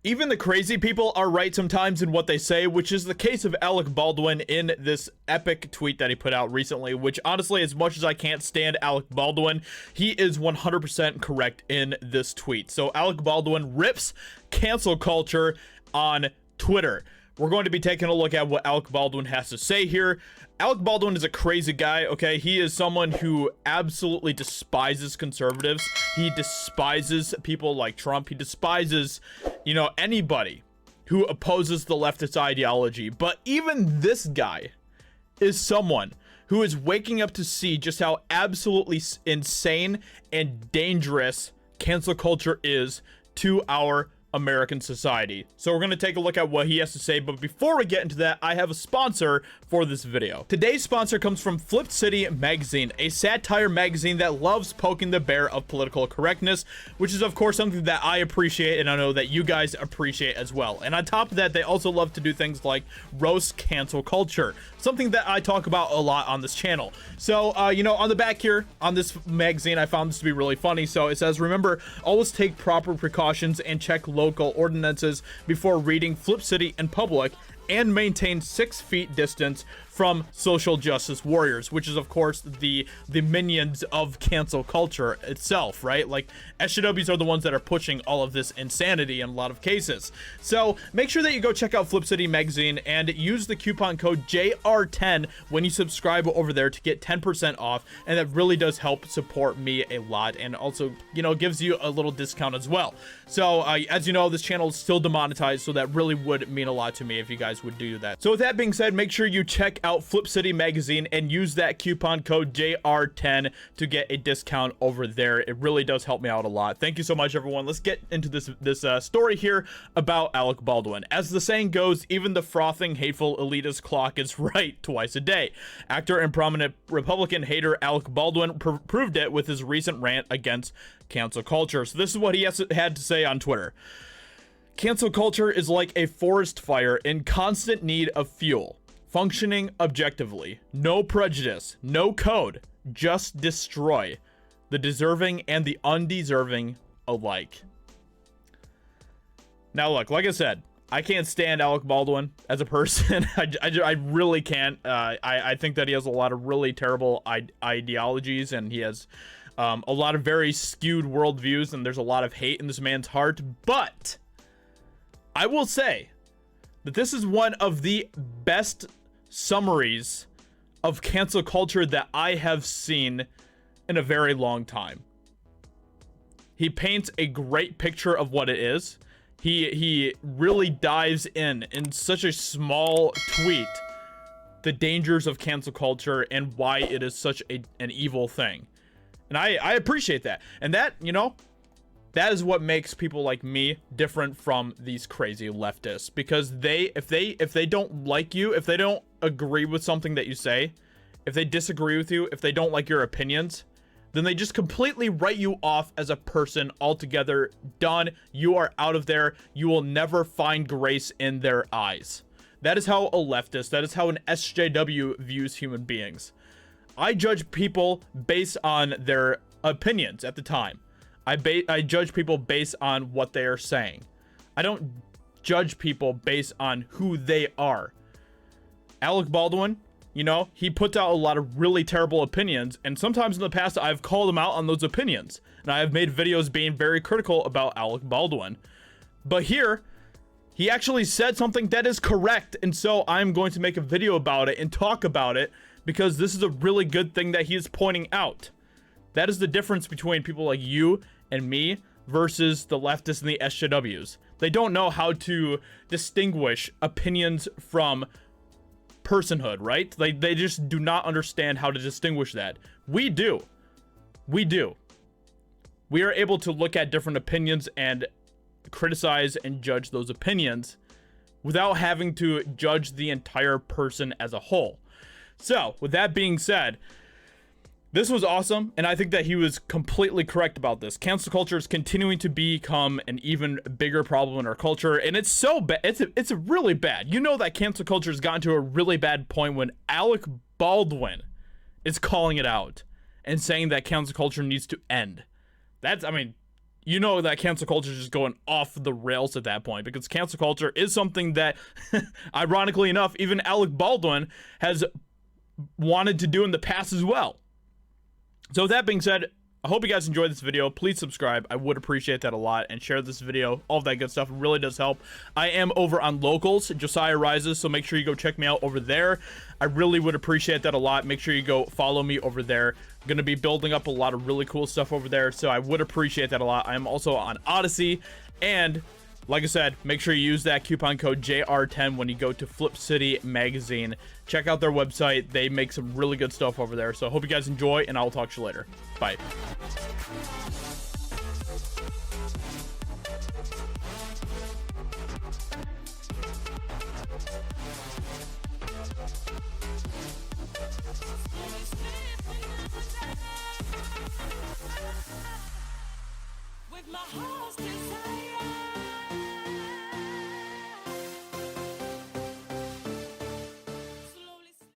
Even the crazy people are right sometimes in what they say, which is the case of Alec Baldwin in this epic tweet that he put out recently, which honestly, as much as I can't stand Alec Baldwin, he is 100% correct in this tweet. So Alec Baldwin rips cancel culture on Twitter. We're going to be taking a look at what Alec Baldwin has to say here. Alec Baldwin is a crazy guy, okay? He is someone who absolutely despises conservatives. He despises people like Trump. He despises, you know, anybody who opposes the leftist ideology. But even this guy is someone who is waking up to see just how absolutely insane and dangerous cancel culture is to our American society. So we're going to take a look at what he has to say, but before we get into that, I have a sponsor for this video. Today's sponsor comes from Flip City Magazine, a satire magazine that loves poking the bear of political correctness, which is of course something that I appreciate and I know that you guys appreciate as well. And on top of that, they also love to do things like roast cancel culture, something that I talk about a lot on this channel. So you know, on the back here on this magazine, I found this to be really funny. So it says, remember, always take proper precautions and check local ordinances before reading Flip City in public, and maintain 6 feet distance from social justice warriors, which is of course the minions of cancel culture itself, right? Like SJWs are the ones that are pushing all of this insanity in a lot of cases. So make sure that you go check out Flip City Magazine and use the coupon code JR10 when you subscribe over there to get 10% off, and that really does help support me a lot, and also, you know, gives you a little discount as well. So as you know, this channel is still demonetized, so that really would mean a lot to me if you guys would do that. So with that being said, make sure you check out Flip City Magazine and use that coupon code JR10 to get a discount over there. It really does help me out a lot. Thank you so much, everyone. Let's get into this story here about Alec Baldwin. As the saying goes, even the frothing, hateful, elitist clock is right twice a day. Actor and prominent Republican hater Alec Baldwin proved it with his recent rant against cancel culture. So this is what he had to say on Twitter. Cancel culture is like a forest fire in constant need of fuel. Functioning objectively, no prejudice, no code, just destroy the deserving and the undeserving alike. Now look, like I said, I can't stand Alec Baldwin as a person. I really can't. I think that he has a lot of really terrible ideologies, and he has a lot of very skewed worldviews, and there's a lot of hate in this man's heart. But I will say that this is one of the best summaries of cancel culture that I have seen in a very long time. He paints a great picture of what it is. He really dives in such a small tweet the dangers of cancel culture and why it is such an evil thing. And I appreciate that. And that, you know, that is what makes people like me different from these crazy leftists, because if they don't like you, if they don't agree with something that you say, if they disagree with you, if they don't like your opinions, then they just completely write you off as a person altogether. Done. You are out of there. You will never find grace in their eyes. That is how a leftist, that is how an SJW views human beings. I judge people based on their opinions at the time. I judge people based on what they are saying. I don't judge people based on who they are. Alec Baldwin, you know, he puts out a lot of really terrible opinions, and sometimes in the past I've called him out on those opinions, and I have made videos being very critical about Alec Baldwin. But here, he actually said something that is correct, and so I'm going to make a video about it and talk about it, because this is a really good thing that he is pointing out. That is the difference between people like you and me versus the leftists and the SJWs. They don't know how to distinguish opinions from personhood, right? They just do not understand how to distinguish that. We do. We do. We are able to look at different opinions and criticize and judge those opinions without having to judge the entire person as a whole. So, with that being said, this was awesome, and I think that he was completely correct about this. Cancel culture is continuing to become an even bigger problem in our culture, and it's so bad. It's really bad. You know that cancel culture has gotten to a really bad point when Alec Baldwin is calling it out and saying that cancel culture needs to end. That's, I mean, you know that cancel culture is just going off the rails at that point, because cancel culture is something that, ironically enough, even Alec Baldwin has wanted to do in the past as well. So with that being said, I hope you guys enjoyed this video. Please subscribe. I would appreciate that a lot, and share this video. All of that good stuff really does help. I am over on Locals, JosiahRises, so make sure you go check me out over there. I really would appreciate that a lot. Make sure you go follow me over there. I'm going to be building up a lot of really cool stuff over there, so I would appreciate that a lot. I am also on Odyssey, and like I said, make sure you use that coupon code JR10 when you go to Flip City Magazine. Check out their website. They make some really good stuff over there. So I hope you guys enjoy, and I'll talk to you later. Bye.